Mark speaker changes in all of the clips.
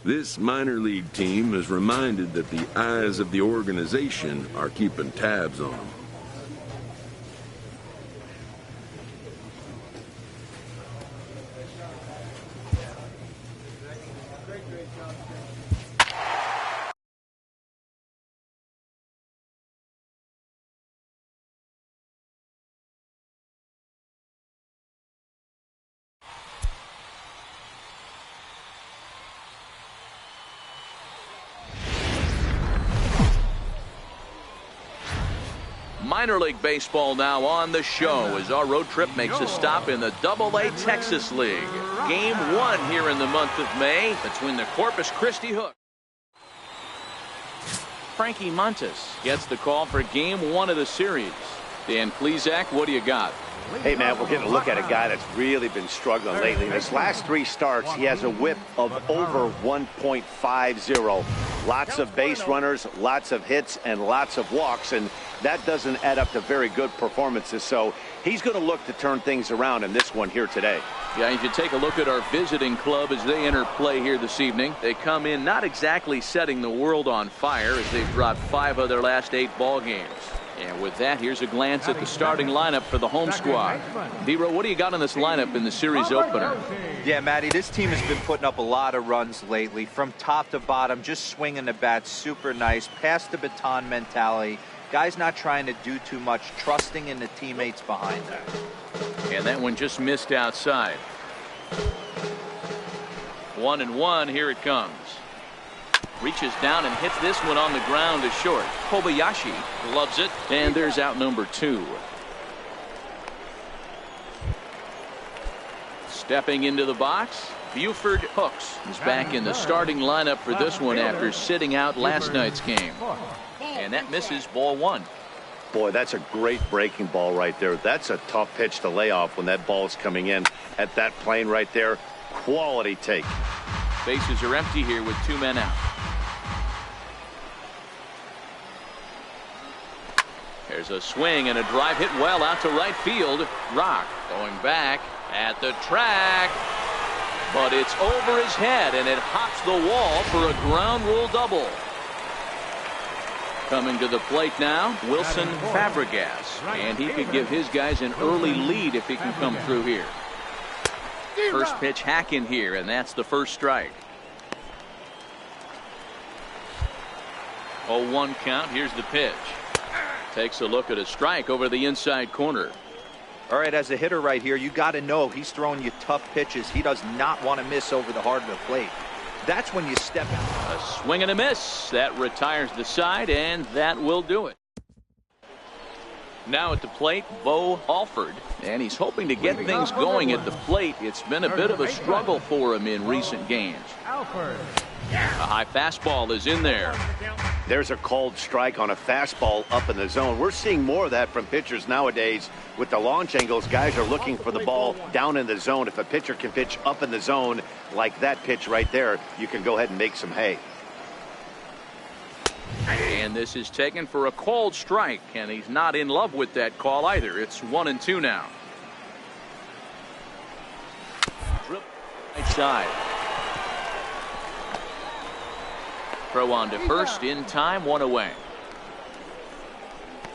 Speaker 1: This minor league team is reminded that the eyes of the organization are keeping tabs on them.
Speaker 2: Minor League Baseball now on the show as our road trip makes a stop in the AA Texas League. Game 1 here in the month of May between the Corpus Christi Hook. Frankie Montes gets the call for Game 1 of the series. Dan Plesac, what do you got?
Speaker 3: Hey, man, we're getting a look at a guy that's really been struggling lately. In his last 3 starts, he has a whip of over 1.50. Lots of base runners, lots of hits, and lots of walks, and that doesn't add up to very good performances. So he's going to look to turn things around in this one here today.
Speaker 2: Yeah, if you take a look at our visiting club as they enter play here this evening, they come in not exactly setting the world on fire as they've dropped 5 of their last 8 ball games. And with that, here's a glance at the starting lineup for the home squad. D-Row, what do you got on this lineup in the series opener?
Speaker 4: Yeah, Matty, this team has been putting up a lot of runs lately. From top to bottom, just swinging the bat super nice. Pass the baton mentality. Guys not trying to do too much, trusting in the teammates behind them.
Speaker 2: And that one just missed outside. 1-1, here it comes. Reaches down and hits this one on the ground to short. Kobayashi loves it, and there's out number 2. Stepping into the box, Buford Hooks is back in the starting lineup for this one after sitting out last night's game. And that misses, ball 1.
Speaker 3: Boy, that's a great breaking ball right there. That's a tough pitch to lay off when that ball is coming in at that plane right there. Quality take.
Speaker 2: Bases are empty here with 2 men out. There's a swing and a drive hit well out to right field. Rock going back at the track, but it's over his head and it hops the wall for a ground rule double. Coming to the plate now, Wilson Fabregas, and he could give his guys an early lead if he can come through here. First pitch hack in here, and that's the first strike. 0-1 count. Here's the pitch. Takes a look at a strike over the inside corner.
Speaker 4: All right, as a hitter right here, you got to know he's throwing you tough pitches. He does not want to miss over the heart of the plate. That's when you step in.
Speaker 2: A swing and a miss. That retires the side, and that will do it. Now at the plate, Bo Alford, and he's hoping to get things going at the plate. It's been a bit of a struggle for him in recent games. A high fastball is in there.
Speaker 3: There's a called strike on a fastball up in the zone. We're seeing more of that from pitchers nowadays. With the launch angles, guys are looking for the ball down in the zone. If a pitcher can pitch up in the zone like that pitch right there, you can go ahead and make some hay.
Speaker 2: And this is taken for a called strike, and he's not in love with that call either. It's 1-2 now. Right side. Throw on to first in time, 1 away.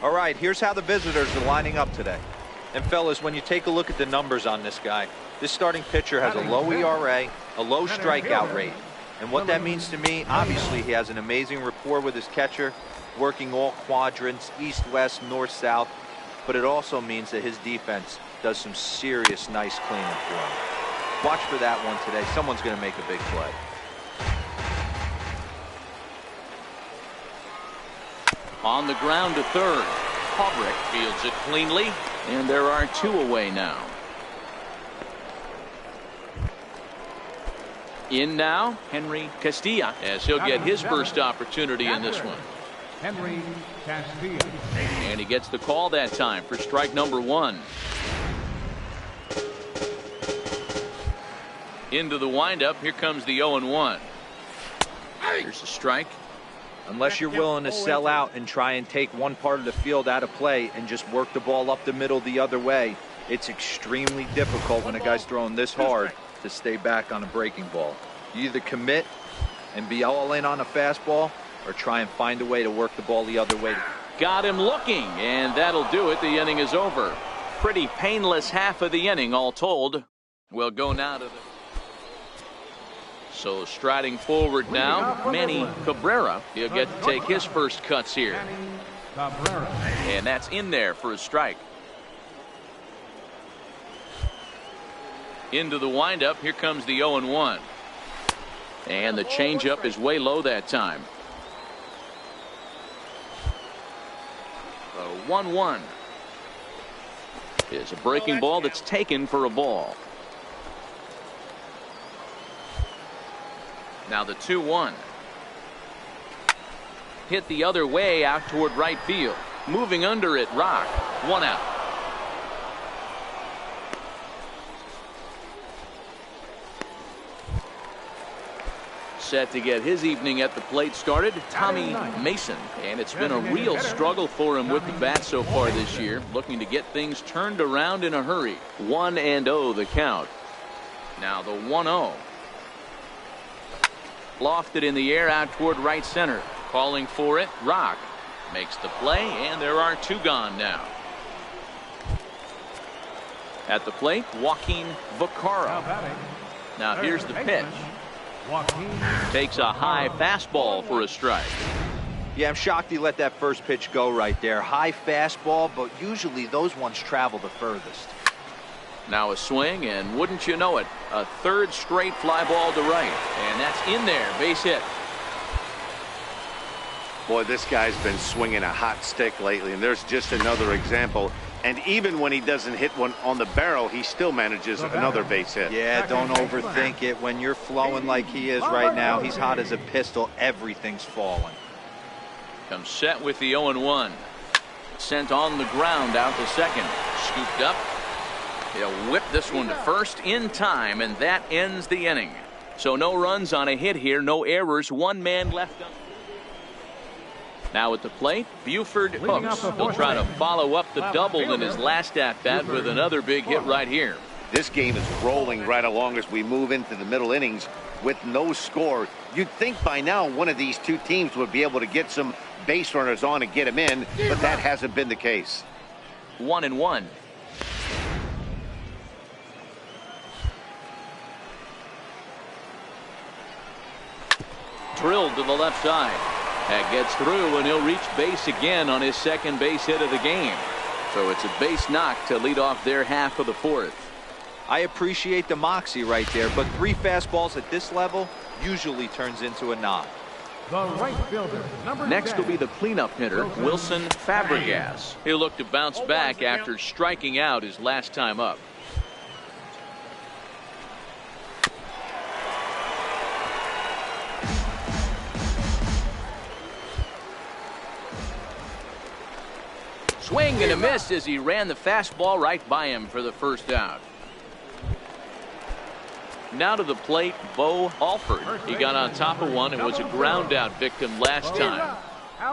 Speaker 4: All right, here's how the visitors are lining up today. And fellas, when you take a look at the numbers on this guy, this starting pitcher has a low ERA, a low strikeout rate. And what that means to me, obviously he has an amazing rapport with his catcher, working all quadrants, east, west, north, south. But it also means that his defense does some serious nice cleaning for him. Watch for that one today. Someone's going to make a big play.
Speaker 2: On the ground to third. Haubrick fields it cleanly, and there are 2 away now. In now, Henry Castilla, as he'll get his first opportunity in this one.
Speaker 5: Henry Castilla.
Speaker 2: And he gets the call that time for strike number 1. Into the windup. Here comes the 0-1. Here's a strike.
Speaker 4: Unless you're willing to sell out and try and take one part of the field out of play and just work the ball up the middle the other way, it's extremely difficult when a guy's throwing this hard to stay back on a breaking ball. You either commit and be all in on a fastball, or try and find a way to work the ball the other way.
Speaker 2: Got him looking, and that'll do it. The inning is over. Pretty painless half of the inning, all told. We'll go now to the... So striding forward now, Manny Cabrera. He'll get to take his first cuts here. And that's in there for a strike. Into the windup. Here comes the 0-1. And the changeup is way low that time. 1-1 is a breaking ball that's taken for a ball. Now the 2-1. Hit the other way out toward right field. Moving under it, Rock. 1 out. Set to get his evening at the plate started, Tommy Mason. And it's been a real struggle for him with the bat so far this year. Looking to get things turned around in a hurry. 1-0 the count. Now the 1-0. Lofted in the air out toward right center. Calling for it, Rock. Makes the play, and there are 2 gone now. At the plate, Joaquin Vaccaro. Now here's the pitch. Takes a high fastball for a strike.
Speaker 4: Yeah, I'm shocked he let that first pitch go right there. High fastball, but usually those ones travel the furthest.
Speaker 2: Now a swing, and wouldn't you know it, a third straight fly ball to right. And that's in there, base hit.
Speaker 3: Boy, this guy's been swinging a hot stick lately, and there's just another example. And even when he doesn't hit one on the barrel, he still manages another base hit.
Speaker 4: Yeah, don't overthink it. When you're flowing like he is right now, he's hot as a pistol. Everything's falling.
Speaker 2: Comes set with the 0-1. Sent on the ground out to second. Scooped up. He'll whip this one to first in time, and that ends the inning. So no runs on a hit here, no errors, 1 man left up. Now at the plate, Buford hooks. He'll try to follow up the double in his last at-bat with another big hit right here.
Speaker 3: This game is rolling right along as we move into the middle innings with no score. You'd think by now one of these 2 teams would be able to get some base runners on and get them in, but that hasn't been the case.
Speaker 2: 1-1. Drilled to the left side. That gets through, and he'll reach base again on his second base hit of the game. So it's a base knock to lead off their half of the 4th.
Speaker 4: I appreciate the moxie right there, but 3 fastballs at this level usually turns into a knock.
Speaker 5: The right fielder,
Speaker 2: Next will be the cleanup hitter, Wilson Fabregas. He'll look to bounce back after striking out his last time up. Swing and a miss as he ran the fastball right by him for the first out. Now to the plate, Bo Alford. He got on top of one and was a ground out victim last time.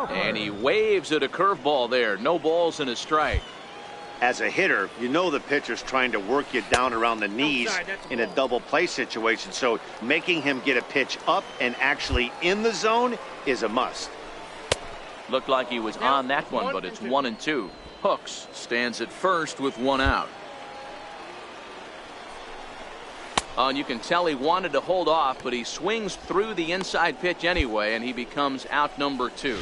Speaker 2: And he waves at a curveball there. No balls and a strike.
Speaker 3: As a hitter, you know the pitcher's trying to work you down around the knees in a double play situation. So making him get a pitch up and actually in the zone is a must.
Speaker 2: Looked like he was on that one, but it's 1-2. Hooks stands at first with 1 out. And you can tell he wanted to hold off, but he swings through the inside pitch anyway, and he becomes out number 2.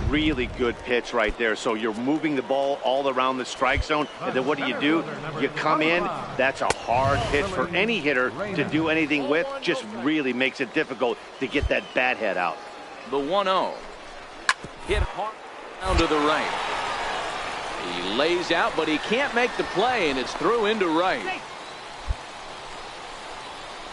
Speaker 3: Really good pitch right there. So you're moving the ball all around the strike zone, and then what do? You come in. That's a hard pitch for any hitter to do anything with. Just really makes it difficult to get that bat head out.
Speaker 2: The 1-0. Hit hard down to the right. He lays out, but he can't make the play, and it's through into right.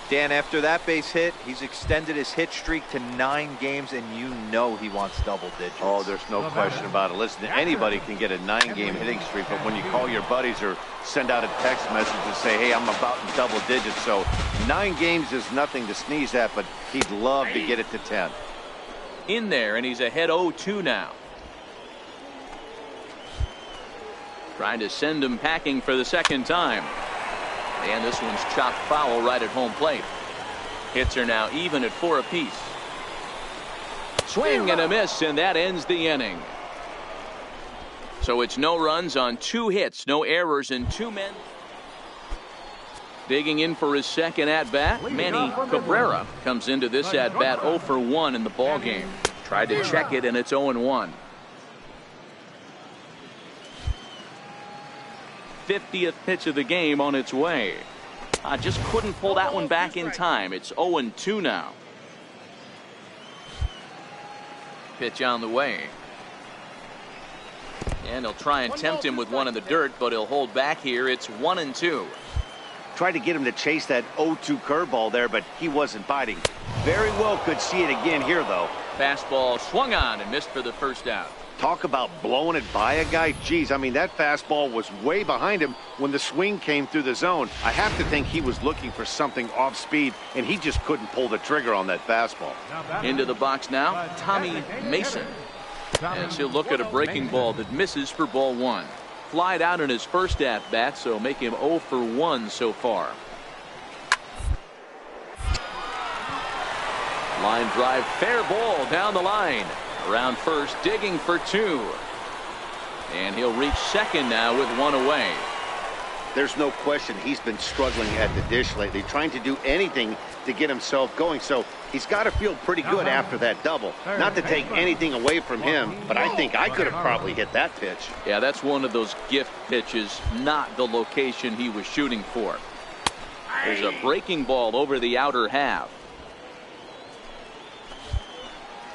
Speaker 4: Dan, after that base hit, he's extended his hit streak to 9 games, and you know he wants double digits.
Speaker 3: Oh, there's no question about it. Listen, anybody can get a 9-game hitting streak, but when you call your buddies or send out a text message and say, hey, I'm about in double digits, so 9 games is nothing to sneeze at, but he'd love to get it to 10.
Speaker 2: In there, and he's ahead 0-2 now. Trying to send him packing for the second time. And this one's chopped foul right at home plate. Hits are now even at 4 apiece. Swing and a miss, and that ends the inning. So it's no runs on 2 hits, no errors, and 2 men. Digging in for his second at-bat, Manny Cabrera comes into this at-bat 0 for 1 in the ballgame. Tried to check it, and it's 0-1. 50th pitch of the game on its way. I just couldn't pull that one back in time. It's 0-2 now. Pitch on the way. And he'll try and tempt him with one in the dirt, but he'll hold back here. It's 1-2.
Speaker 3: Tried to get him to chase that 0-2 curveball there, but he wasn't biting. Very well could see it again here, though.
Speaker 2: Fastball swung on and missed for the first out.
Speaker 3: Talk about blowing it by a guy. Geez, I mean, that fastball was way behind him when the swing came through the zone. I have to think he was looking for something off speed, and he just couldn't pull the trigger on that fastball.
Speaker 2: Into the box now, Tommy Mason. As he'll look at a breaking ball that misses for ball 1. Flied out in his first at-bat, so make him 0 for 1 so far. Line drive, fair ball down the line. Around first, digging for 2. And he'll reach second now with 1 away.
Speaker 3: There's no question he's been struggling at the dish lately, trying to do anything to get himself going. So he's got to feel pretty good after that double. Not to take anything away from him, but I think I could have probably hit that pitch.
Speaker 2: Yeah, that's one of those gift pitches, not the location he was shooting for. There's a breaking ball over the outer half.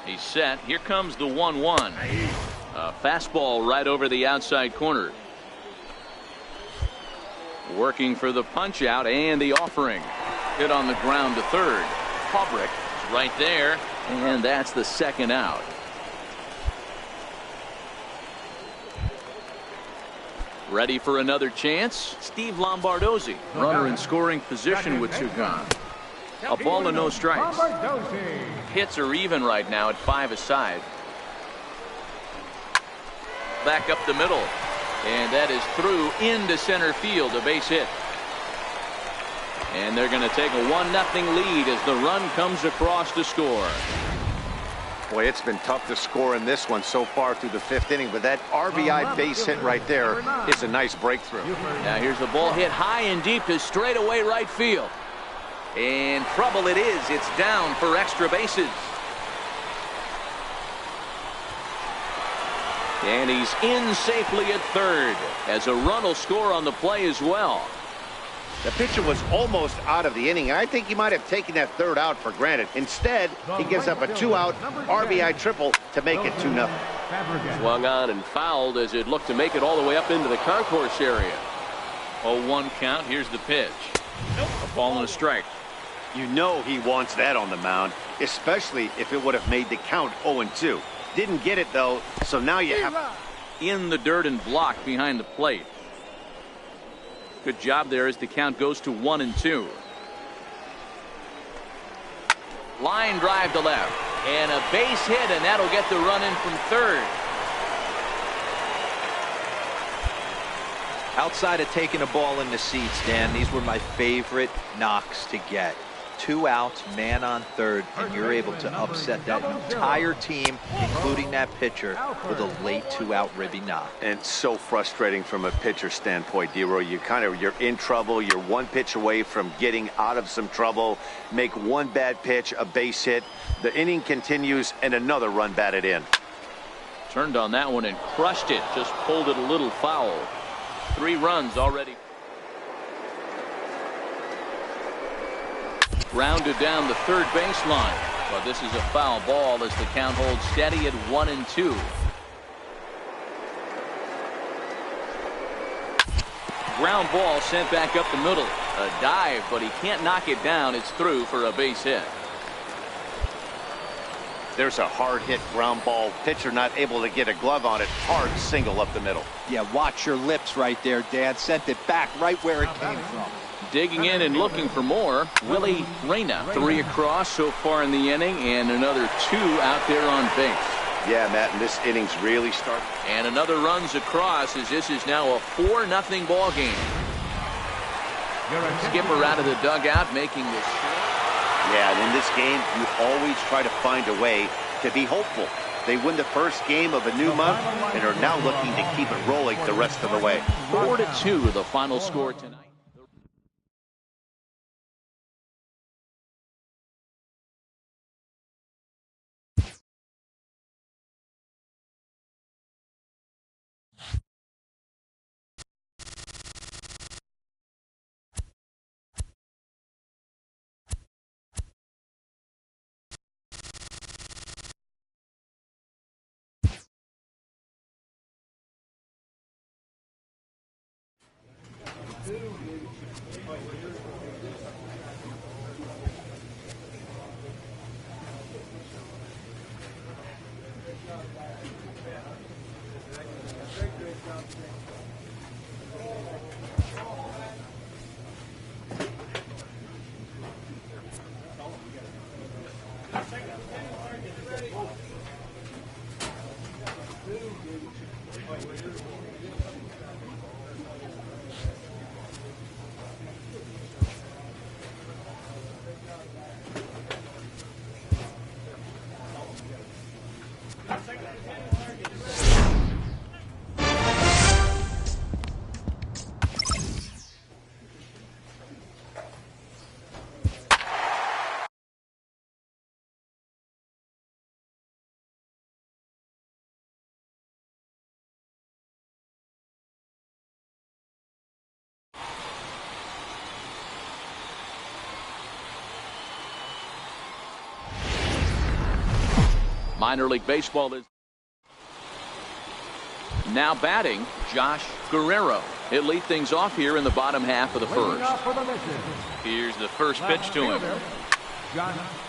Speaker 2: He's set. Here comes the 1-1. A fastball right over the outside corner. Working for the punch out and the offering. Hit on the ground to third. Kubrick is right there, and that's the second out. Ready for another chance? Steve Lombardozzi, runner in scoring position with 2 gone. A ball and no strikes. Hits are even right now at 5 aside. Back up the middle. And that is through into center field, a base hit. And they're going to take a 1-0 lead as the run comes across to score.
Speaker 3: Boy, it's been tough to score in this one so far through the 5th inning, but that RBI base hit right there is a nice breakthrough.
Speaker 2: Now here's a ball hit high and deep to straightaway right field. And trouble it is. It's down for extra bases. And he's in safely at third as a run will score on the play as well.
Speaker 3: The pitcher was almost out of the inning, and I think he might have taken that 3rd out for granted. Instead, he gives up a 2-out RBI triple to make it 2-0.
Speaker 2: Swung on and fouled as it looked to make it all the way up into the concourse area. 0-1 count. Here's the pitch. A ball and a strike.
Speaker 3: You know he wants that on the mound, especially if it would have made the count 0-2. Didn't get it, though, so now you have...
Speaker 2: In the dirt and blocked behind the plate. Good job there as the count goes to 1-2. Line drive to left. And a base hit, and that'll get the run in from third.
Speaker 4: Outside of taking a ball in the seats, Dan, these were my favorite knocks to get. 2 outs, man on third, and you're able to upset that entire team, including that pitcher, with a late 2-out ribby knock.
Speaker 3: And so frustrating from a pitcher standpoint, D-Roy. You're in trouble. You're 1 pitch away from getting out of some trouble. Make 1 bad pitch, a base hit. The inning continues, and another run batted in.
Speaker 2: Turned on that one and crushed it. Just pulled it a little foul. 3 runs already. Grounded down the third baseline, but this is a foul ball as the count holds steady at 1-2. Ground ball sent back up the middle. A dive, but he can't knock it down. It's through for a base hit.
Speaker 3: There's a hard hit ground ball. Pitcher not able to get a glove on it. Hard single up the middle.
Speaker 4: Yeah, watch your lips right there, Dad. Sent it back right where it came from.
Speaker 2: Digging in and looking for more, Willie Reyna. 3 across so far in the inning, and another 2 out there on base.
Speaker 3: Yeah, Matt, and this inning's really starting.
Speaker 2: And another runs across as this is now a 4-0 ball game. Skipper out of the dugout making this.
Speaker 3: Yeah, and in this game, you always try to find a way to be hopeful. They win the first game of a new month and are now looking to keep it rolling the rest of the way.
Speaker 2: 4-2 the final score tonight. Minor League Baseball is now batting Josh Guerrero. He'll lead things off here in the bottom half of the first. Here's the first pitch to him.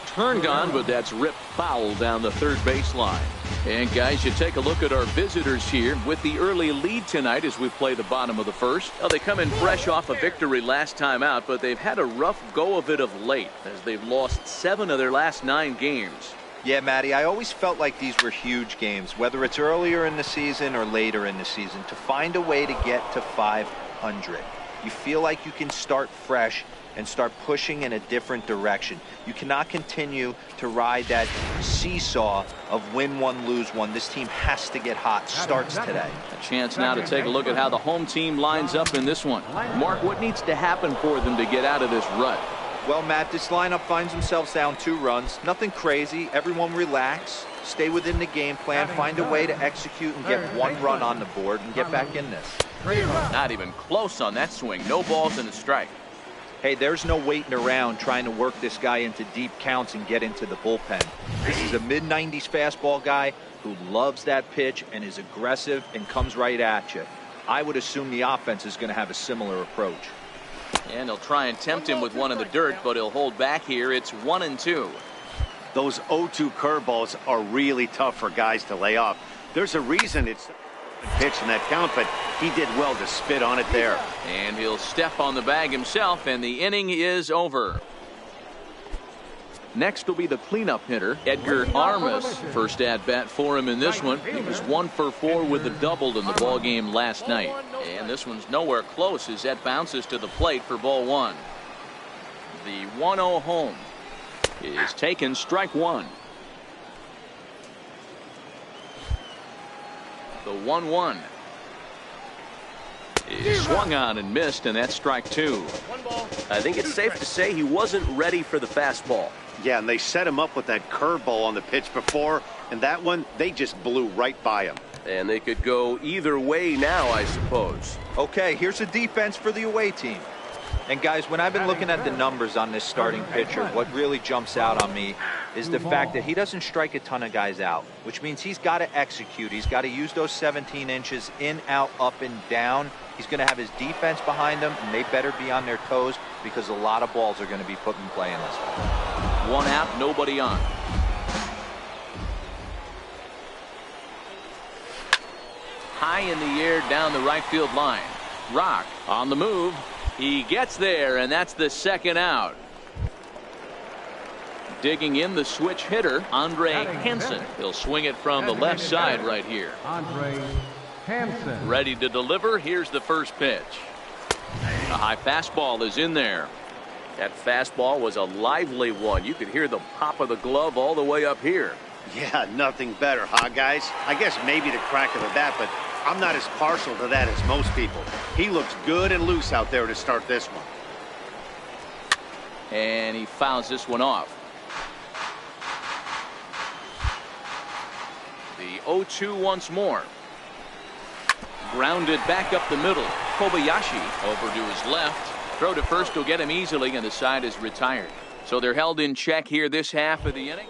Speaker 2: Turned on, but that's ripped foul down the third baseline. And guys, you take a look at our visitors here with the early lead tonight as we play the bottom of the first. Well, they come in fresh off a victory last time out, but they've had a rough go of it of late as they've lost 7 of their last 9 games.
Speaker 4: Yeah, Matty, I always felt like these were huge games, whether it's earlier in the season or later in the season, to find a way to get to 500. You feel like you can start fresh and start pushing in a different direction. You cannot continue to ride that seesaw of win one, lose one. This team has to get hot. Starts today.
Speaker 2: A chance now to take a look at how the home team lines up in this one. Mark, what needs to happen for them to get out of this rut?
Speaker 4: Well, Matt, this lineup finds themselves down 2 runs. Nothing crazy. Everyone relax. Stay within the game plan. Find a way to execute and get 1 run on the board and get back in this.
Speaker 2: Not even close on that swing. No balls and a strike.
Speaker 4: Hey, there's no waiting around trying to work this guy into deep counts and get into the bullpen. This is a mid-90s fastball guy who loves that pitch and is aggressive and comes right at you. I would assume the offense is going to have a similar approach.
Speaker 2: And they'll try and tempt him with one in the dirt, but he'll hold back here. It's 1-2.
Speaker 3: Those 0-2 curveballs are really tough for guys to lay off. There's a reason it's a pitch in that count, but he did well to spit on it there.
Speaker 2: And he'll step on the bag himself, and the inning is over. Next will be the cleanup hitter, Edgar Armas. First at bat for him in this one. He was 1 for 4 with a double in the ball game last night. And this one's nowhere close as that bounces to the plate for ball 1. The 1-0 home is taken, strike 1. The 1-1 is swung on and missed, and that's strike 2.
Speaker 6: I think it's safe to say he wasn't ready for the fastball.
Speaker 3: Yeah, and they set him up with that curveball on the pitch before, and that one, they just blew right by him.
Speaker 6: And they could go either way now, I suppose.
Speaker 4: Okay, here's a defense for the away team. And guys, when I've been looking at the numbers on this starting pitcher, what really jumps out on me is the fact that he doesn't strike a ton of guys out, which means he's got to execute. He's got to use those 17 inches in, out, up, and down. He's going to have his defense behind him, and they better be on their toes because a lot of balls are going to be put in play in this one.
Speaker 2: 1 out, nobody on. High in the air down the right field line. Rock on the move. He gets there, and that's the second out. Digging in the switch hitter, Andre Hansen. He'll swing it from the left side right here.
Speaker 5: Andre Hansen.
Speaker 2: Ready to deliver. Here's the first pitch. A high fastball is in there.
Speaker 6: That fastball was a lively one. You could hear the pop of the glove all the way up here.
Speaker 3: Yeah, nothing better, huh, guys? I guess maybe the crack of the bat, but I'm not as partial to that as most people. He looks good and loose out there to start this one.
Speaker 2: And he fouls this one off. The 0-2 once more. Grounded back up the middle. Kobayashi over to his left. Throw to first will get him easily, and the side is retired. So they're held in check here this half of the inning.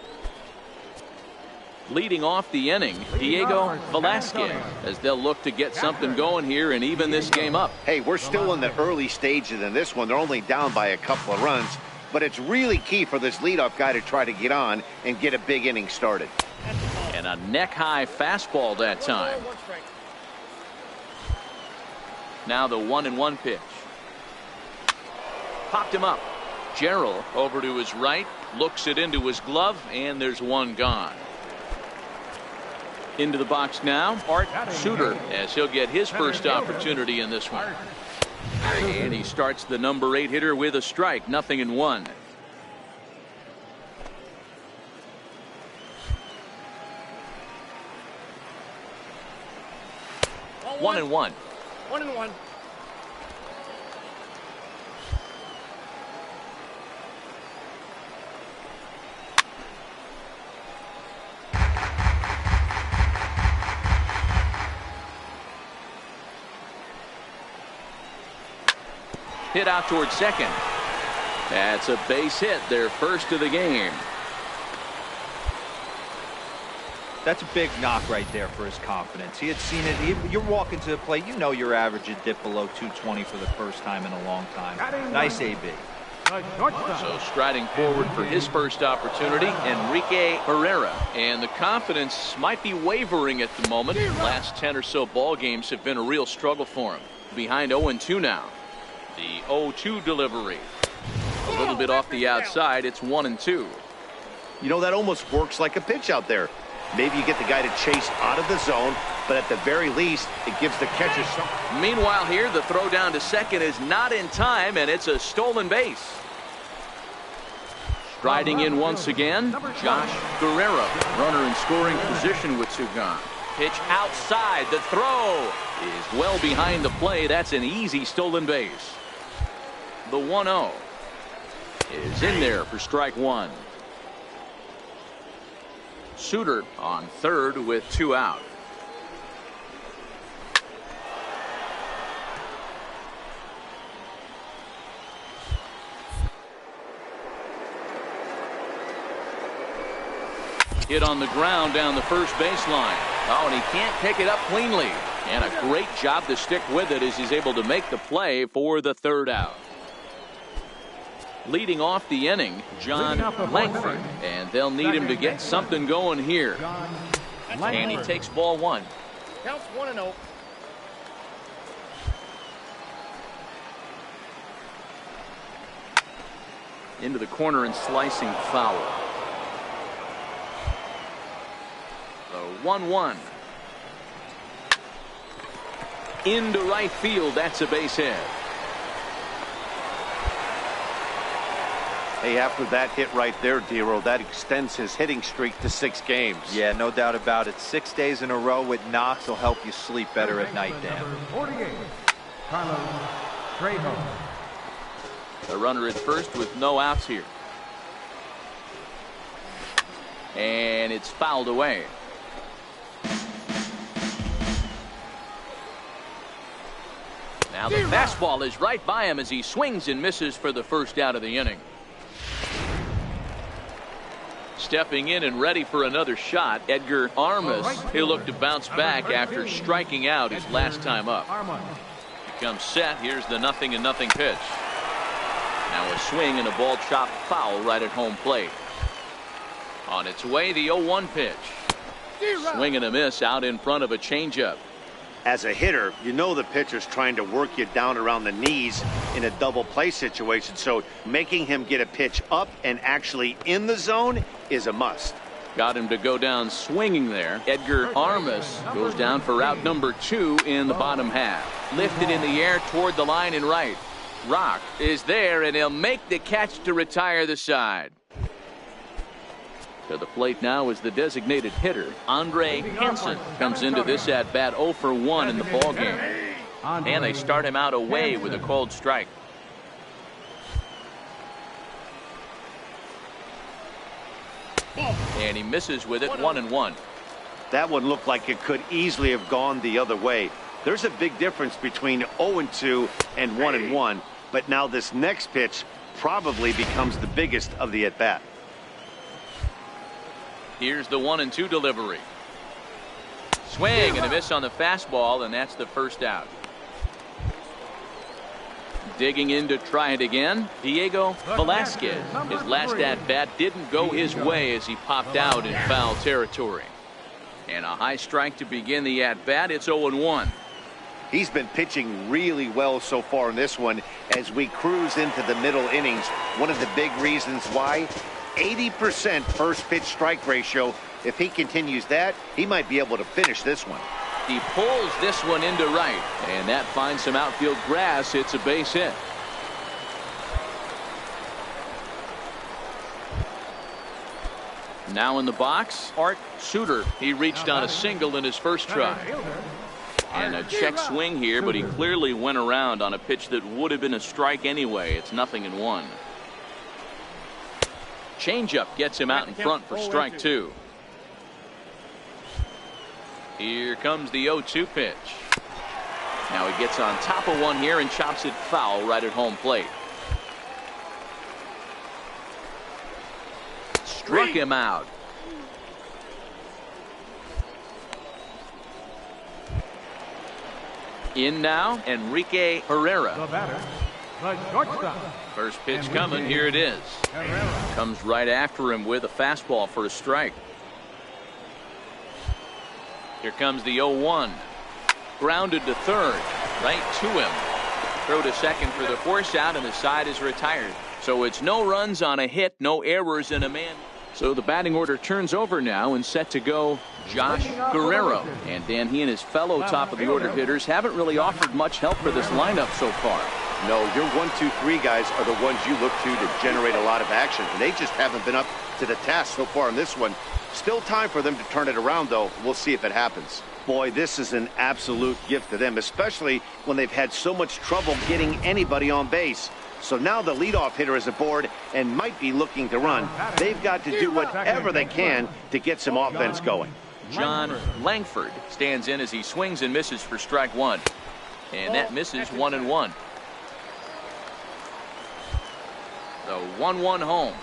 Speaker 2: Leading off the inning, Diego Velasquez, as they'll look to get something going here and even this game up.
Speaker 3: Hey, we're still in the early stages in this one. They're only down by a couple of runs, but it's really key for this leadoff guy to try to get on and get a big inning started.
Speaker 2: And a neck-high fastball that time. Now the 1-1 pitch. Popped him up. Gerald over to his right, looks it into his glove, and there's one gone. Into the box now, Art Suter, as he'll get his first opportunity in this one. And he starts the number 8 hitter with a strike, 0-1. One and one.
Speaker 7: 1-1.
Speaker 2: Hit out towards second. That's a base hit, their first of the game.
Speaker 4: That's a big knock right there for his confidence. He had seen it. You're walking to the plate. You know your average had dipped below 220 for the first time in a long time. Nice AB.
Speaker 2: So striding forward for his first opportunity, Enrique Herrera. And the confidence might be wavering at the moment. The last 10 or so ball games have been a real struggle for him. Behind 0-2 now. The 0-2 delivery. A little bit off the outside. It's 1-2.
Speaker 3: You know, that almost works like a pitch out there. Maybe you get the guy to chase out of the zone, but at the very least, it gives the catcher some.
Speaker 2: Meanwhile here, the throw down to second is not in time, and it's a stolen base. Striding in once again, Josh Guerrero. Runner in scoring position with two gone. Pitch outside. The throw is well behind the play. That's an easy stolen base. The 1-0 is in there for strike one. Suter on third with two out. Hit on the ground down the first baseline. Oh, and he can't pick it up cleanly. And a great job to stick with it as he's able to make the play for the third out. Leading off the inning, John Langford. And they'll need him to get something going here. And he takes ball one.
Speaker 7: Counts 1-0.
Speaker 2: Into the corner and slicing foul. The 1-1. Into right field. That's a base hit.
Speaker 3: Hey, after that hit right there, Dero, that extends his hitting streak to 6 games.
Speaker 4: Yeah, no doubt about it. 6 days in a row with knocks will help you sleep better at night, Dan.
Speaker 5: 48, Carlos Trejo.
Speaker 2: The runner at first with no outs here. And it's fouled away. Now the fastball is right by him as he swings and misses for the first out of the inning. Stepping in and ready for another shot, Edgar Armas. He'll look to bounce back after striking out his last time up. Becomes set. Here's the 0-0 pitch. Now a swing and a ball chopped foul right at home plate. On its way, the 0-1 pitch. Swing and a miss out in front of a changeup.
Speaker 3: As a hitter, you know the pitcher's trying to work you down around the knees in a double play situation, so making him get a pitch up and actually in the zone is a must.
Speaker 2: Got him to go down swinging there. Edgar Armas goes down for out number 2 in the bottom half. Lifted in the air toward the line and right. Rock is there, and he'll make the catch to retire the side. To the plate now is the designated hitter. Andre Hansen comes into this at-bat 0 for 1 in the ballgame. And they start him out away with a cold strike. And he misses with it, 1-1.
Speaker 3: That one looked like it could easily have gone the other way. There's a big difference between 0-2 and 1-1. But now this next pitch probably becomes the biggest of the at-bat.
Speaker 2: Here's the 1-2 delivery. Swing and a miss on the fastball, and that's the first out. Digging in to try it again, Diego Velasquez. His last at-bat didn't go his way as he popped out in foul territory. And a high strike to begin the at-bat. It's 0-1.
Speaker 3: He's been pitching really well so far in this one as we cruise into the middle innings. One of the big reasons why, 80% first pitch strike ratio. If he continues that, he might be able to finish this one.
Speaker 2: He pulls this one into right, and that finds some outfield grass. It's a base hit. Now in the box, Art Suter. He reached on a single in his first try. And a check swing here, but he clearly went around on a pitch that would have been a strike anyway. It's 0-1. Changeup gets him out in front for strike 2. Here comes the 0-2 pitch. Now he gets on top of one here and chops it foul right at home plate. Struck him out. In now, Enrique Herrera.
Speaker 5: The batter, the shortstop.
Speaker 2: First pitch coming. Here it is.
Speaker 5: Herrera.
Speaker 2: Comes right after him with a fastball for a strike. Here comes the 0-1. Grounded to third. Right to him. Throw to second for the force out, and the side is retired. So it's no runs on a hit, no errors, and a man. So the batting order turns over now and set to go Josh Guerrero. And Dan, he and his fellow top of the order hitters haven't really offered much help for this lineup so far.
Speaker 3: No, your 1, 2, 3 guys are the ones you look to generate a lot of action. And they just haven't been up to the task so far in this one. Still time for them to turn it around, though. We'll see if it happens. Boy, this is an absolute gift to them, especially when they've had so much trouble getting anybody on base. So now the leadoff hitter is aboard and might be looking to run. They've got to do whatever they can to get some offense going.
Speaker 2: John Langford stands in as he swings and misses for strike 1. And that misses 1-1. The 1-1 home.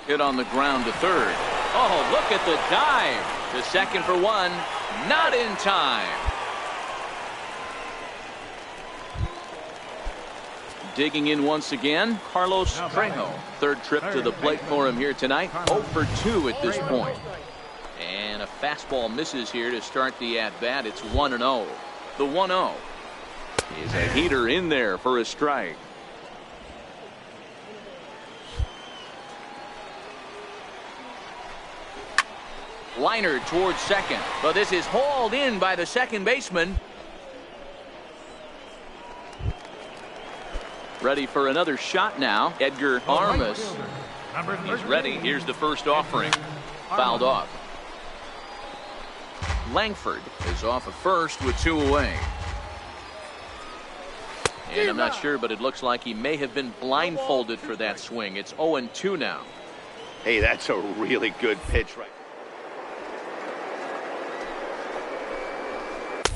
Speaker 2: Hit on the ground to third. Oh, look at the dive. To second for 1. Not in time. Digging in once again, Carlos Trejo. Third trip to the plate for him here tonight. 0 for 2 at this point. And a fastball misses here to start the at-bat. It's 1-0. The 1-0 is a heater in there for a strike. Liner towards second, but this is hauled in by the second baseman. Ready for another shot now. Edgar Armas. He's ready. Here's the first offering. Fouled off. Langford is off at first with 2 away. And I'm not sure, but it looks like he may have been blindfolded for that swing. It's 0-2 now.
Speaker 3: Hey, that's a really good pitch right.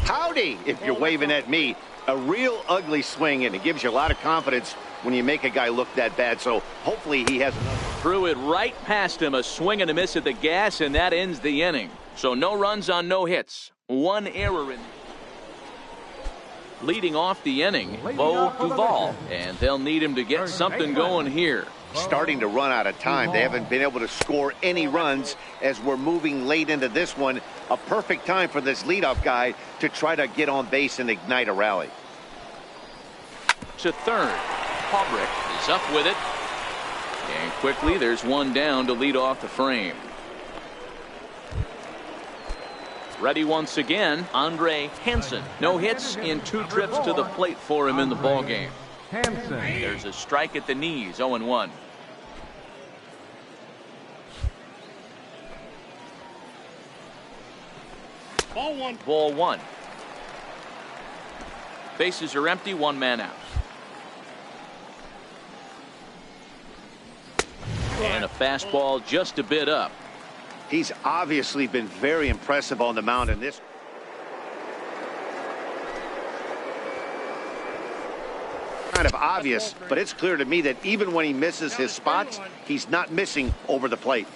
Speaker 3: Howdy, if you're waving at me. A real ugly swing, and it gives you a lot of confidence when you make a guy look that bad. So hopefully he has another.
Speaker 2: Threw it right past him. A swing and a miss at the gas, and that ends the inning. So no runs on no hits. 1 error in. Leading off the inning, Bo Duvall. And they'll need him to get something going here.
Speaker 3: Starting to run out of time. They haven't been able to score any runs as we're moving late into this one. A perfect time for this leadoff guy to try to get on base and ignite a rally.
Speaker 2: To third. Pabrick is up with it. And quickly there's one down to lead off the frame. Ready once again, Andre Hansen. No hits in 2 trips to the plate for him in the ballgame.
Speaker 5: Hansen.
Speaker 2: There's a strike at the knees, 0-1.
Speaker 7: Ball one.
Speaker 2: Ball one. Bases are empty, one man out. And a fastball just a bit up.
Speaker 3: He's obviously been very impressive on the mound in this. Kind of obvious, but it's clear to me that even when he misses his spots, he's not missing over the plate.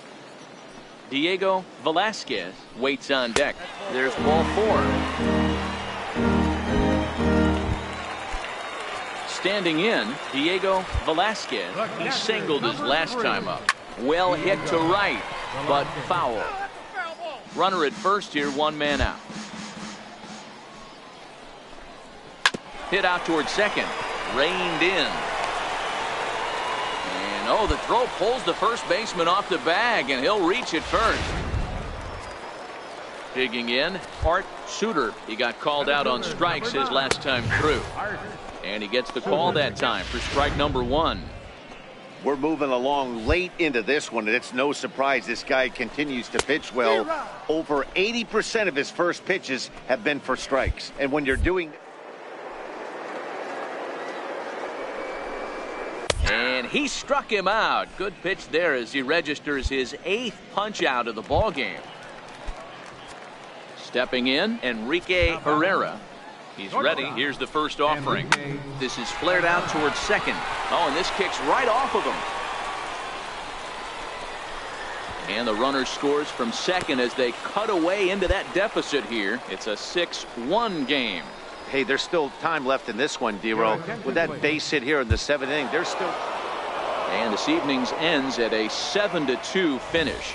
Speaker 2: Diego Velasquez waits on deck. There's ball four. Standing in, Diego Velasquez. He singled his last time up. Well hit to right, but foul. Runner at first here, one man out. Hit out towards second. Reined in. And oh, the throw pulls the first baseman off the bag, and he'll reach it first. Digging in, Art Suter. He got called out on strikes his last time through. And he gets the call that time for strike number one.
Speaker 3: We're moving along late into this one, and it's no surprise this guy continues to pitch well. Over 80% of his first pitches have been for strikes. And when you're doing...
Speaker 2: And he struck him out. Good pitch there as he registers his 8th punch out of the ball game. Stepping in, Enrique Herrera. He's ready. Here's the first offering. This is flared out towards second. Oh, and this kicks right off of him. And the runner scores from second as they cut away into that deficit here. It's a 6-1 game.
Speaker 3: Hey, there's still time left in this one, D-Roll. With that base hit here in the 7th inning, there's still...
Speaker 2: And this evening's ends at a 7-2 finish.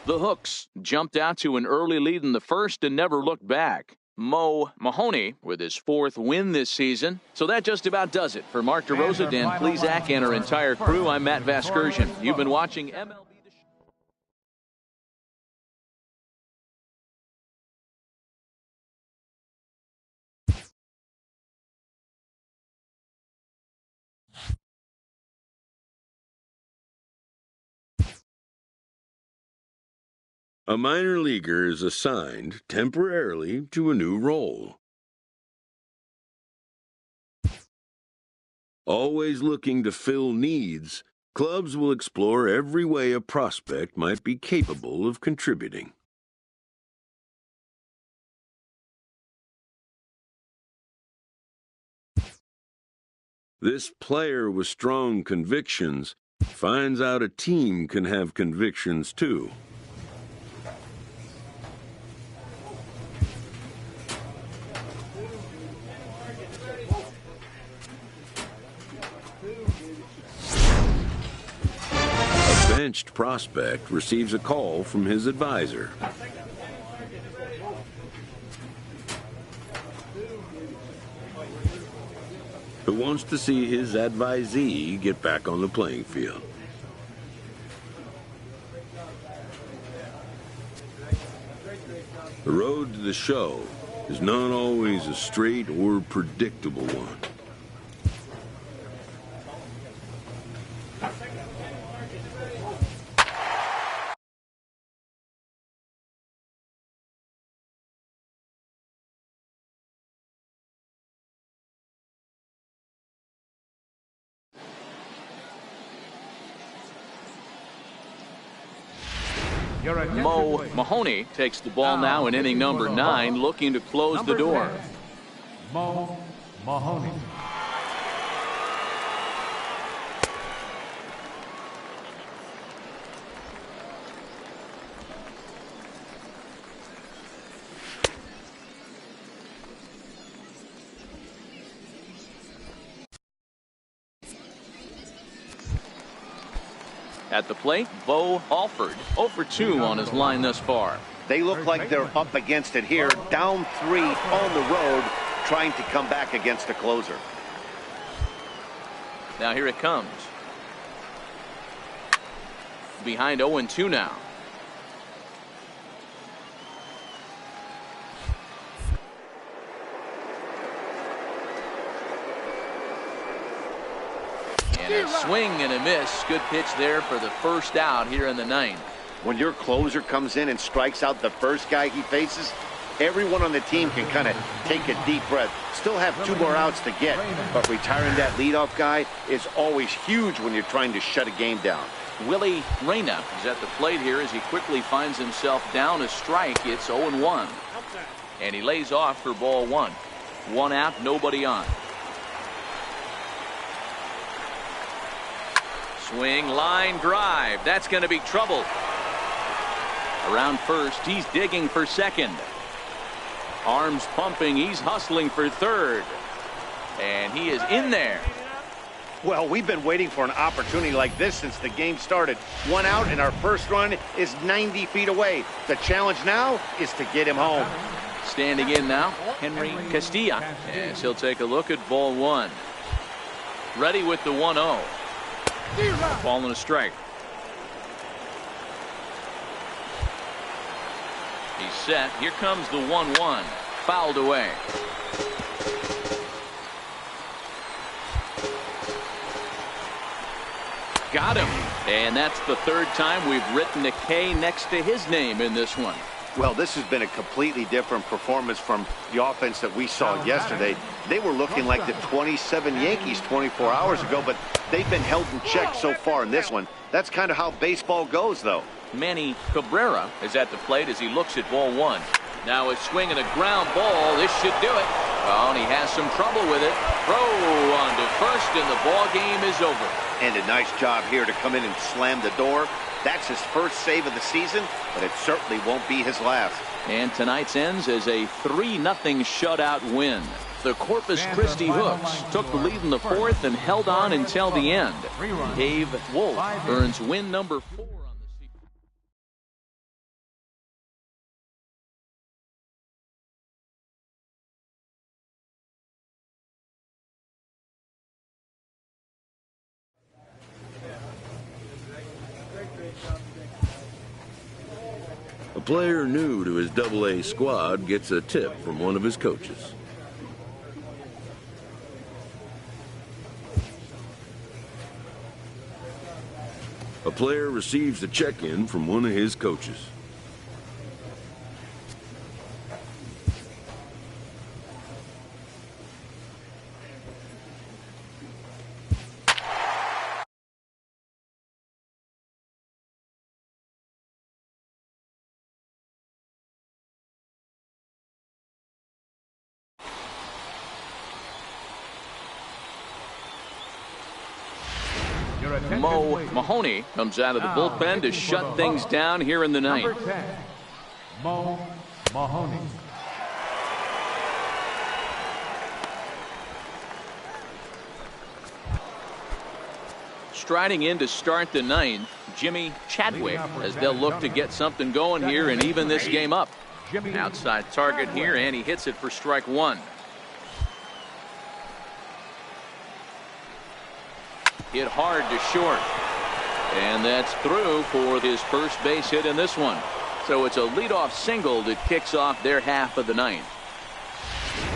Speaker 2: The Hooks jumped out to an early lead in the first and never looked back. Mo Mahoney with his 4th win this season. So that just about does it. For Mark DeRosa, Dan Plesac, and our entire crew, I'm Matt Vasgersian. You've been watching MLB.
Speaker 1: A minor leaguer is assigned temporarily to a new role. Always looking to fill needs, clubs will explore every way a prospect might be capable of contributing. This player with strong convictions finds out a team can have convictions too. Benched prospect receives a call from his advisor. Who wants to see his advisee get back on the playing field. The road to the show is not always a straight or predictable one.
Speaker 2: Mo Mahoney takes the ball now in inning number 9, looking to close the door.
Speaker 5: Mo Mahoney.
Speaker 2: At the plate, Bo Alford, 0 for 2 on his line thus far.
Speaker 3: They look like they're up against it here, down 3 on the road, trying to come back against a closer.
Speaker 2: Now here it comes. Behind 0-2 now. And a swing and a miss. Good pitch there for the first out here in the 9th.
Speaker 3: When your closer comes in and strikes out the first guy he faces, everyone on the team can kind of take a deep breath. Still have 2 more outs to get, but retiring that leadoff guy is always huge when you're trying to shut a game down.
Speaker 2: Willie Reyna is at the plate here as he quickly finds himself down a strike. It's 0-1. And he lays off for ball 1. 1 out, nobody on. Swing, line drive. That's going to be trouble. Around first, he's digging for second. Arms pumping, he's hustling for third. And he is in there.
Speaker 3: Well, we've been waiting for an opportunity like this since the game started. 1 out, and our first run is 90 feet away. The challenge now is to get him home.
Speaker 2: Standing in now, Henry Castilla, as he'll take a look at ball 1. Ready with the 1-0. Ball and a strike. He's set. Here comes the 1-1. Fouled away. Got him. And that's the 3rd time we've written a K next to his name in this one.
Speaker 3: Well, this has been a completely different performance from the offense that we saw yesterday. They were looking like the 27 Yankees 24 hours ago, but they've been held in check so far in this one. That's kind of how baseball goes, though.
Speaker 2: Manny Cabrera is at the plate as he looks at ball 1. Now a swing and a ground ball. This should do it. Oh, and he has some trouble with it. Throw on to first, and the ball game is over.
Speaker 3: And a nice job here to come in and slam the door. That's his first save of the season, but it certainly won't be his last.
Speaker 2: And tonight's ends as a 3-0 shutout win. The Corpus Christi Hooks took the lead in the 4th and held on until the end. Dave Wolf earns win number 4 on the season.
Speaker 1: A player new to his Double-A squad gets a tip from one of his coaches. A player receives a check-in from one of his coaches.
Speaker 2: Mo Mahoney comes out of the bullpen to shut things down here in the 9th.
Speaker 5: Number 10, Mo Mahoney.
Speaker 2: Striding in to start the 9th, Jimmy Chadwick, as they'll look to get something going here and even this game up. Outside target here, and he hits it for strike 1. Hit hard to short. And that's through for his first base hit in this one. So it's a leadoff single that kicks off their half of the 9th.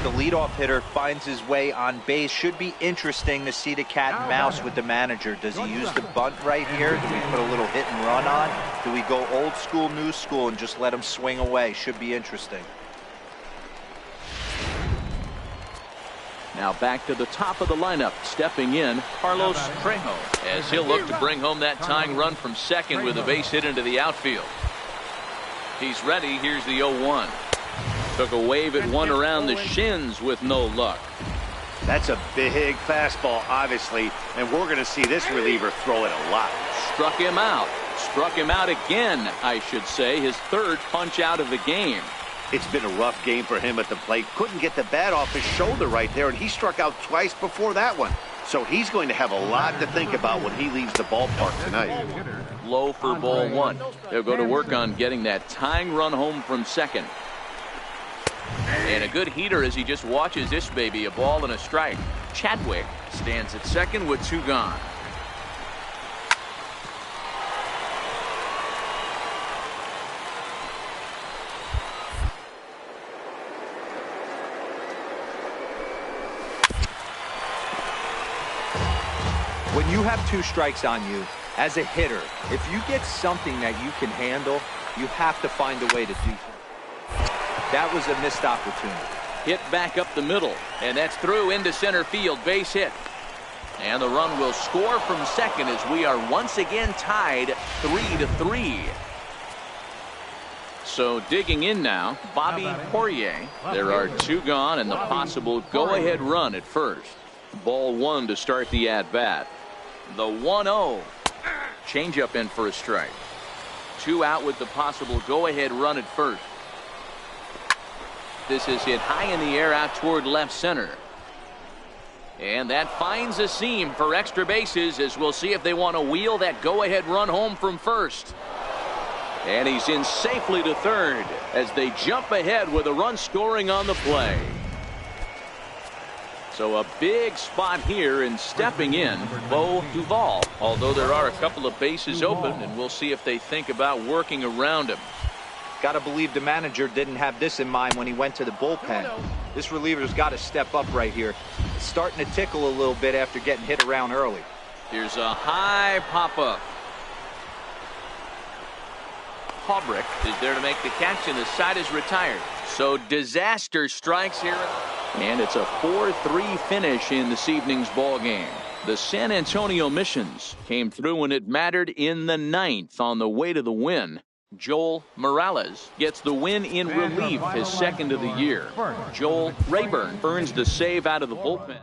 Speaker 4: The leadoff hitter finds his way on base. Should be interesting to see the cat and mouse with the manager. Does he use the bunt right here? Do we put a little hit and run on? Do we go old school, new school, and just let him swing away? Should be interesting.
Speaker 2: Now back to the top of the lineup. Stepping in, Carlos Trejo, as he'll look to bring home that tying run from second with a base hit into the outfield. He's ready. Here's the 0-1. Took a wave at one around the shins with no luck.
Speaker 3: That's a big fastball, obviously, and we're going to see this reliever throw it a lot.
Speaker 2: Struck him out. Struck him out again, I should say. His 3rd punch out of the game.
Speaker 3: It's been a rough game for him at the plate. Couldn't get the bat off his shoulder right there, and he struck out twice before that one. So he's going to have a lot to think about when he leaves the ballpark tonight.
Speaker 2: Low for ball 1. They'll go to work on getting that tying run home from second. And a good heater as he just watches this baby, a ball and a strike. Chadwick stands at second with 2 gone.
Speaker 4: When you have 2 strikes on you, as a hitter, if you get something that you can handle, you have to find a way to do. That was a missed opportunity.
Speaker 2: Hit back up the middle, and that's through into center field. Base hit. And the run will score from second as we are once again tied 3-3. So digging in now, Bobby Poirier. There are two gone and the possible go-ahead run at first. Ball one to start the at-bat. The 1-0. Changeup in for a strike. Two out with the possible go-ahead run at first. This is hit high in the air out toward left center. And that finds a seam for extra bases as we'll see if they want to wheel that go-ahead run home from first. And he's in safely to third as they jump ahead with a run scoring on the play. So a big spot here, and stepping in, Bo Duvall. Although there are a couple of bases open, and we'll see if they think about working around him.
Speaker 4: Got to believe the manager didn't have this in mind when he went to the bullpen. This reliever's got to step up right here. It's starting to tickle a little bit after getting hit around early.
Speaker 2: Here's a high pop-up. Haubrick is there to make the catch, and the side is retired. So disaster strikes here. And it's a 4-3 finish in this evening's ball game. The San Antonio Missions came through when it mattered in the ninth on the way to the win. Joel Morales gets the win in relief, his second of the year. Joel Rayburn earns the save out of the bullpen.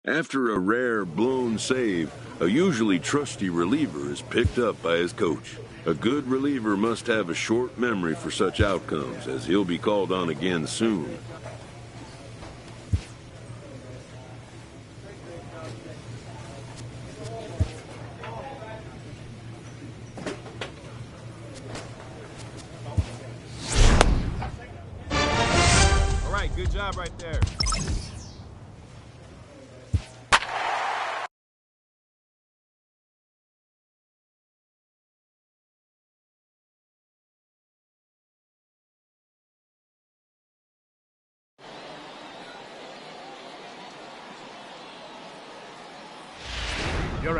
Speaker 1: After a rare blown save, a usually trusty reliever is picked up by his coach. A good reliever must have a short memory for such outcomes, as he'll be called on again soon.
Speaker 5: All right, good job right there.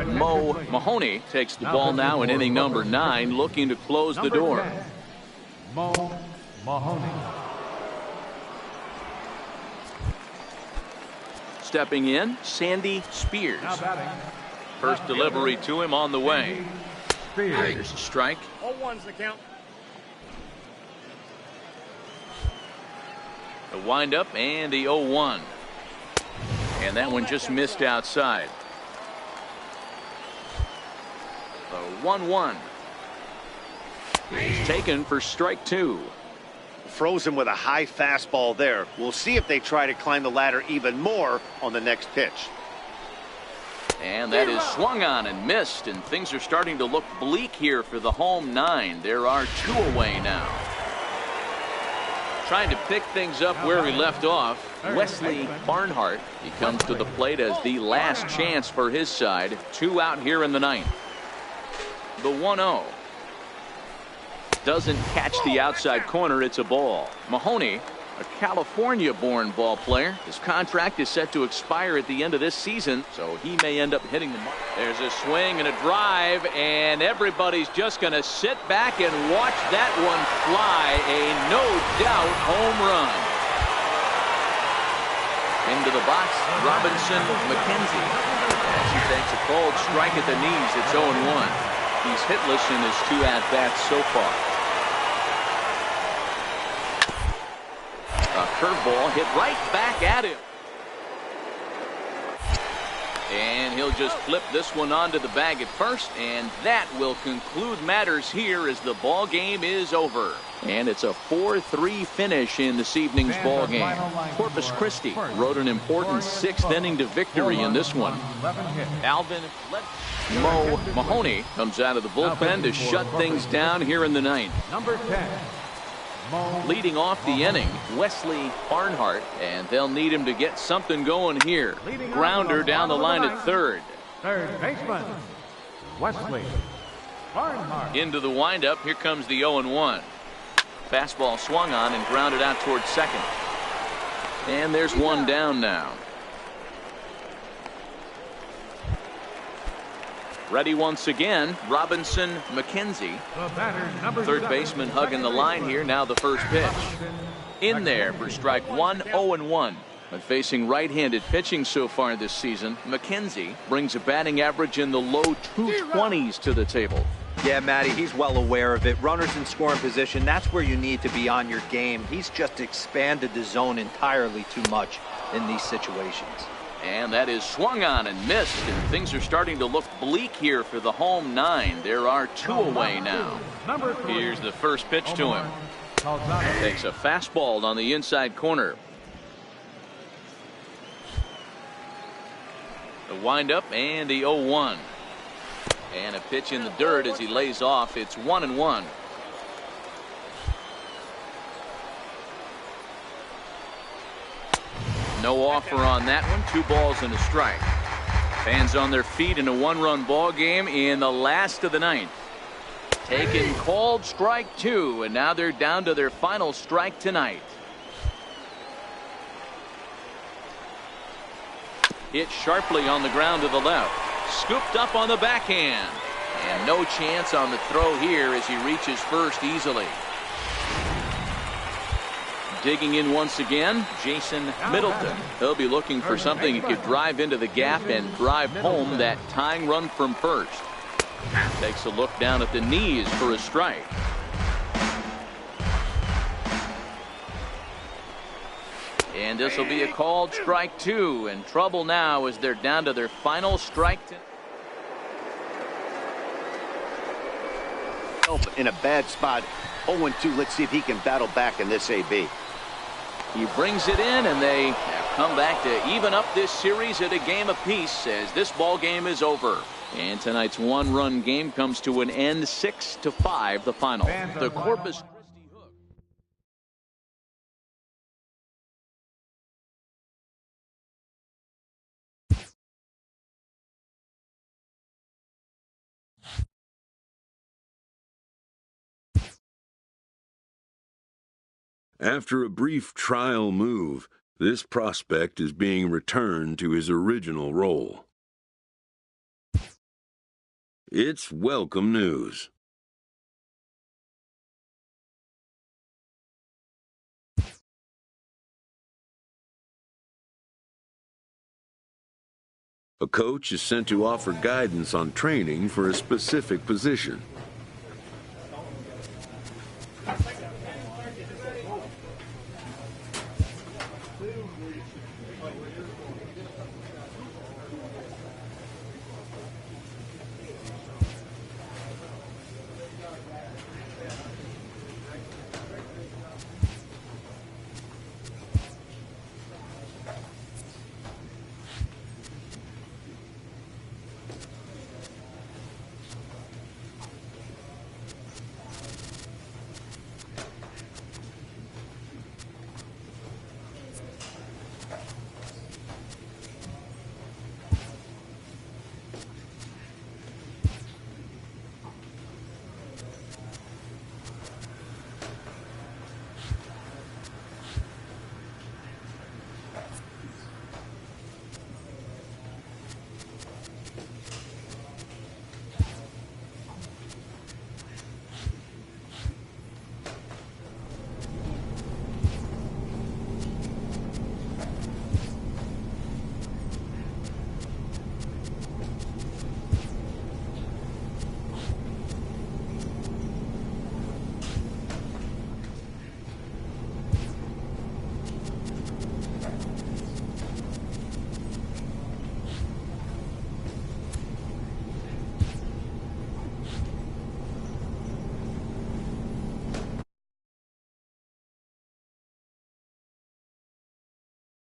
Speaker 2: Mo Mahoney takes the ball now in inning number 9, looking to close the door.
Speaker 5: 10, Mo Mahoney.
Speaker 2: Stepping in, Sandy Spears.
Speaker 5: Now batting.
Speaker 2: First delivery to him on the way.
Speaker 5: Spears.
Speaker 2: There's a strike.
Speaker 7: 0-1's the count.
Speaker 2: The windup and the 0-1. And that one just missed outside. The 1-1 is taken for strike 2.
Speaker 3: Frozen with a high fastball there. We'll see if they try to climb the ladder even more on the next pitch.
Speaker 2: And that is swung on and missed, and things are starting to look bleak here for the home 9. There are 2 away now. Trying to pick things up where he left off, Wesley Barnhart. He comes to the plate as the last chance for his side. 2 out here in the 9th. The 1-0 doesn't catch the outside corner. It's a ball. Mahoney, a California-born ball player. His contract is set to expire at the end of this season, so he may end up hitting the mark. There's a swing and a drive, and everybody's just going to sit back and watch that one fly. A no-doubt home run. Into the box, Robinson McKenzie. As he takes a cold strike at the knees, it's 0-1. He's hitless in his 2 at-bats so far. A curveball hit right back at him. And he'll just flip this one onto the bag at first, and that will conclude matters here as the ball game is over. And it's a 4-3 finish in this evening's ball game. Corpus Christi wrote an important 6th inning to victory in this one. Alvin Mo Mahoney comes out of the bullpen to shut things down here in the 9th.
Speaker 5: Number 10.
Speaker 2: Leading off the inning, Wesley Barnhart, and they'll need him to get something going here. Grounder down the line at third.
Speaker 5: Third baseman, Wesley Barnhart.
Speaker 2: Into the windup. Here comes the 0-1. Fastball swung on and grounded out towards second. And there's one down now. Ready once again, Robinson McKenzie.
Speaker 5: The batter, number
Speaker 2: Third
Speaker 5: 7,
Speaker 2: baseman hugging the line here. Now the first pitch. In there for strike one, 0-1. But facing right-handed pitching so far this season, McKenzie brings a batting average in the low 220s to the table.
Speaker 4: Yeah, Matty, he's well aware of it. Runners in scoring position, that's where you need to be on your game. He's just expanded the zone entirely too much in these situations.
Speaker 2: And that is swung on and missed, and things are starting to look bleak here for the home 9. There are 2 away now. Here's the first pitch to him. Takes a fastball on the inside corner. The windup and the 0-1. And a pitch in the dirt as he lays off. It's 1-1. No offer on that one. 2 balls and a strike. Fans on their feet in a 1-run ball game in the last of the 9th. Taken called strike 2, and now they're down to their final strike tonight. Hit sharply on the ground to the left. Scooped up on the backhand. And no chance on the throw here as he reaches first easily. Digging in once again, Jason Middleton. He'll be looking for something he could drive into the gap and drive home that tying run from first. Takes a look down at the knees for a strike. And this will be a called strike 2, and trouble now as they're down to their final strike.
Speaker 3: In a bad spot, 0-2. Let's see if he can battle back in this AB.
Speaker 2: He brings it in, and they have come back to even up this series at a game apiece as this ball game is over. And tonight's 1-run game comes to an end, 6-5 the final. The Corpus
Speaker 1: After a brief trial move, this prospect is being returned to his original role. It's welcome news. A coach is sent to offer guidance on training for a specific position.